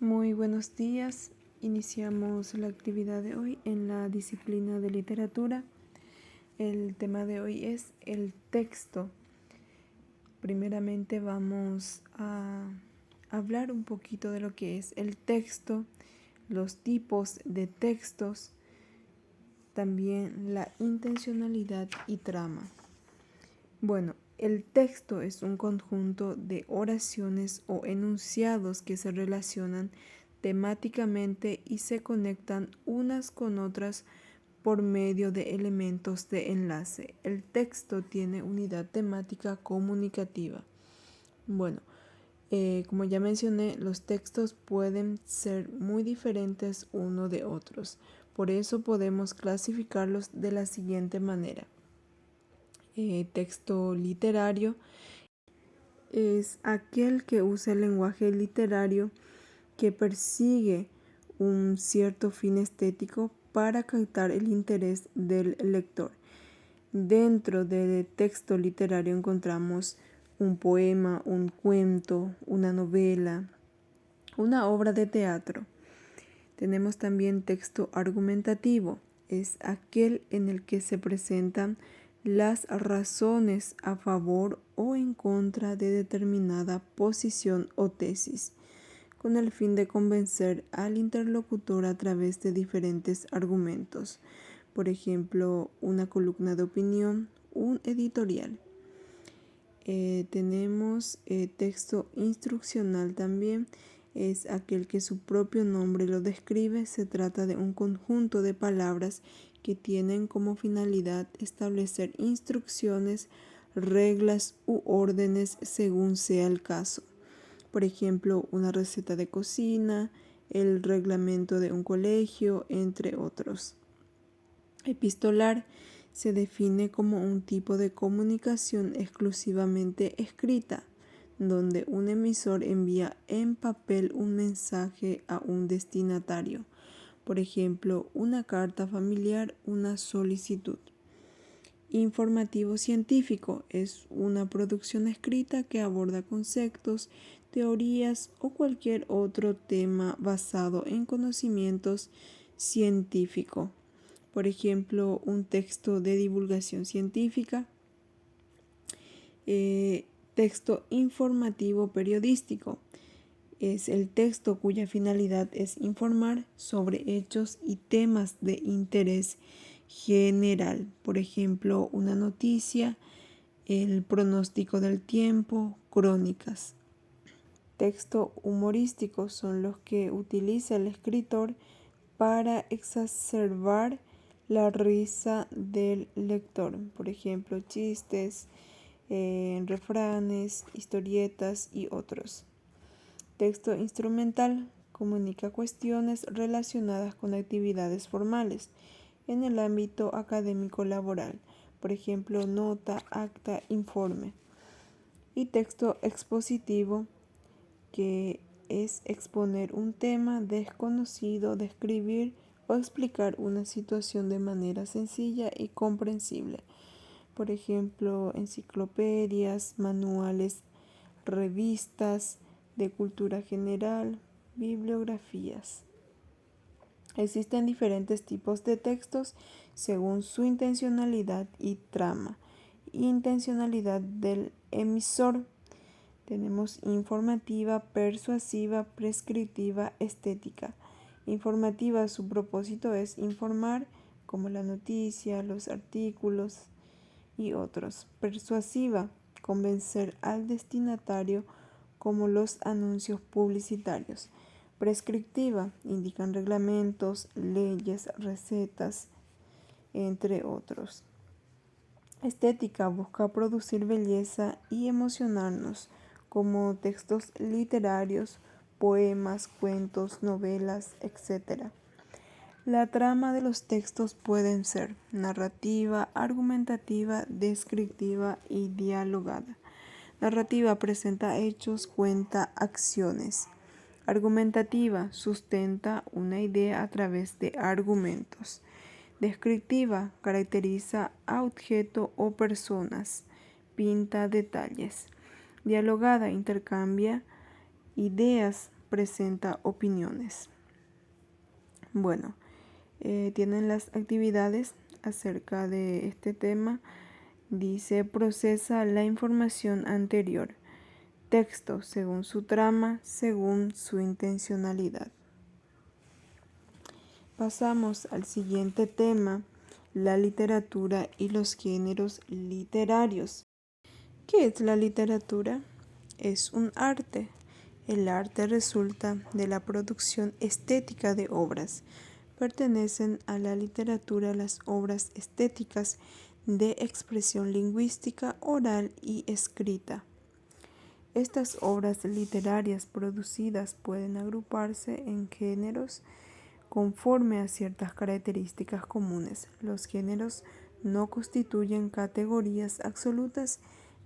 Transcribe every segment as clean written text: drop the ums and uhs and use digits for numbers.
Muy buenos días. Iniciamos la actividad de hoy en la disciplina de literatura. El tema de hoy es el texto. Primeramente vamos a hablar un poquito de lo que es el texto, los tipos de textos, también la intencionalidad y trama. Bueno, el texto es un conjunto de oraciones o enunciados que se relacionan temáticamente y se conectan unas con otras por medio de elementos de enlace. El texto tiene unidad temática comunicativa. Bueno, como ya mencioné, los textos pueden ser muy diferentes uno de otros. Por eso podemos clasificarlos de la siguiente manera. Texto literario es aquel que usa el lenguaje literario que persigue un cierto fin estético para captar el interés del lector. Dentro del texto literario encontramos un poema, un cuento, una novela, una obra de teatro. Tenemos también texto argumentativo, es aquel en el que se presentan las razones a favor o en contra de determinada posición o tesis, con el fin de convencer al interlocutor a través de diferentes argumentos. Por ejemplo, una columna de opinión, un editorial. Tenemos texto instruccional también, es aquel que su propio nombre lo describe. Se trata de un conjunto de palabras que tienen como finalidad establecer instrucciones, reglas u órdenes según sea el caso. Por ejemplo, una receta de cocina, el reglamento de un colegio, entre otros. Epistolar se define como un tipo de comunicación exclusivamente escrita, donde un emisor envía en papel un mensaje a un destinatario. Por ejemplo, una carta familiar, una solicitud. Informativo científico es una producción escrita que aborda conceptos, teorías o cualquier otro tema basado en conocimientos científicos. Por ejemplo, un texto de divulgación científica. Texto informativo periodístico es el texto cuya finalidad es informar sobre hechos y temas de interés general. Por ejemplo, una noticia, el pronóstico del tiempo, crónicas. Texto humorístico son los que utiliza el escritor para exacerbar la risa del lector. Por ejemplo, chistes, refranes, historietas y otros. Texto instrumental comunica cuestiones relacionadas con actividades formales en el ámbito académico laboral. Por ejemplo, nota, acta, informe. Y texto expositivo, que es exponer un tema desconocido, describir o explicar una situación de manera sencilla y comprensible. Por ejemplo, enciclopedias, manuales, revistas de cultura general, bibliografías. Existen diferentes tipos de textos según su intencionalidad y trama. Intencionalidad del emisor. Tenemos informativa, persuasiva, prescriptiva, estética. Informativa, su propósito es informar, como la noticia, los artículos y otros. Persuasiva, convencer al destinatario, como los anuncios publicitarios. Prescriptiva, indican reglamentos, leyes, recetas, entre otros. Estética, busca producir belleza y emocionarnos, como textos literarios, poemas, cuentos, novelas, etc. La trama de los textos pueden ser narrativa, argumentativa, descriptiva y dialogada. Narrativa presenta hechos, cuenta acciones. Argumentativa sustenta una idea a través de argumentos. Descriptiva caracteriza a objeto o personas, pinta detalles. Dialogada intercambia ideas presenta opiniones. Bueno, tienen las actividades acerca de este tema. Dice, procesa la información anterior. Texto según su trama, según su intencionalidad. Pasamos al siguiente tema, la literatura y los géneros literarios. ¿Qué es la literatura? Es un arte. El arte resulta de la producción estética de obras. Pertenecen a la literatura las obras estéticas de expresión lingüística, oral y escrita. Estas obras literarias producidas pueden agruparse en géneros conforme a ciertas características comunes. Los géneros no constituyen categorías absolutas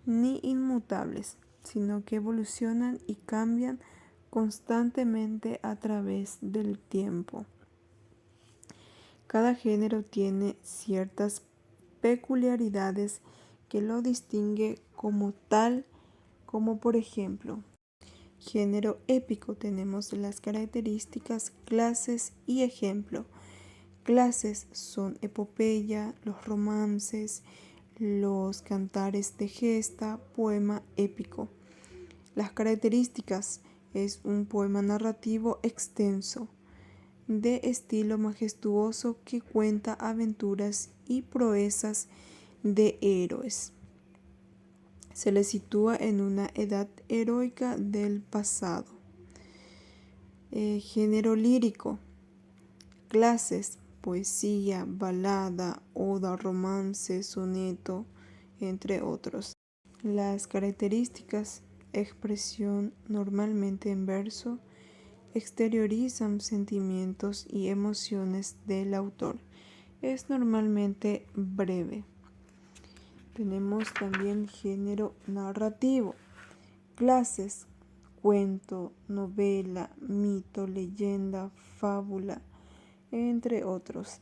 ni inmutables, sino que evolucionan y cambian constantemente a través del tiempo. Cada género tiene ciertas peculiaridades que lo distingue como tal, como por ejemplo, género épico. Tenemos las características, clases y ejemplo. Clases son epopeya, los romances, los cantares de gesta, poema épico. Las características es un poema narrativo extenso, de estilo majestuoso que cuenta aventuras y proezas de héroes. Se le sitúa en una edad heroica del pasado. Género lírico. Clases, poesía, balada, oda, romance, soneto, entre otros. Las características, expresión normalmente en verso, exteriorizan sentimientos y emociones del autor. Es normalmente breve. Tenemos también género narrativo. Clases, cuento, novela, mito, leyenda, fábula, entre otros.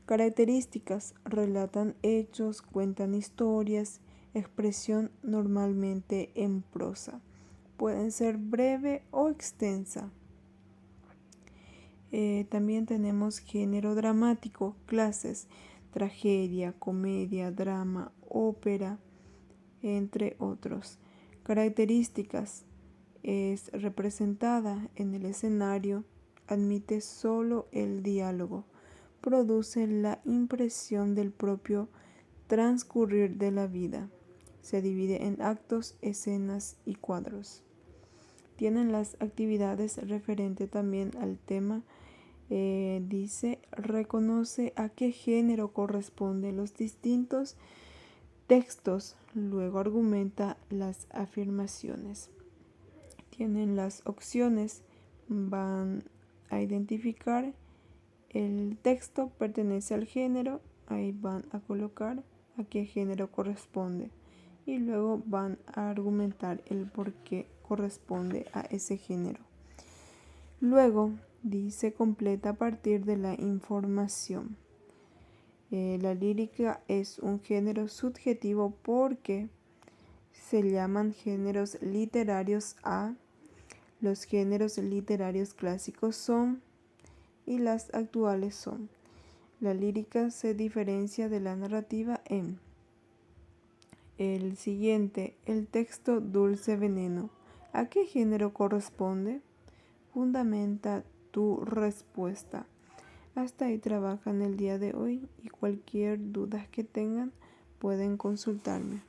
Características, relatan hechos, cuentan historias, expresión normalmente en prosa. Pueden ser breve o extensa. También tenemos género dramático, clases, tragedia, comedia, drama, ópera, entre otros. Características, es representada en el escenario, admite solo el diálogo, produce la impresión del propio transcurrir de la vida, se divide en actos, escenas y cuadros. Tienen las actividades referente también al tema. Dice, reconoce a qué género corresponden los distintos textos, luego argumenta las afirmaciones. Tienen las opciones, van a identificar el texto pertenece al género, ahí van a colocar a qué género corresponde y luego van a argumentar el por qué corresponde a ese género. Luego dice, completa a partir de la información. La lírica es un género subjetivo porque se llaman géneros literarios a los géneros literarios clásicos son y las actuales son. La lírica se diferencia de la narrativa en el siguiente, el texto dulce veneno. ¿A qué género corresponde? Fundamenta tu respuesta. Hasta ahí trabajan el día de hoy y cualquier duda que tengan pueden consultarme.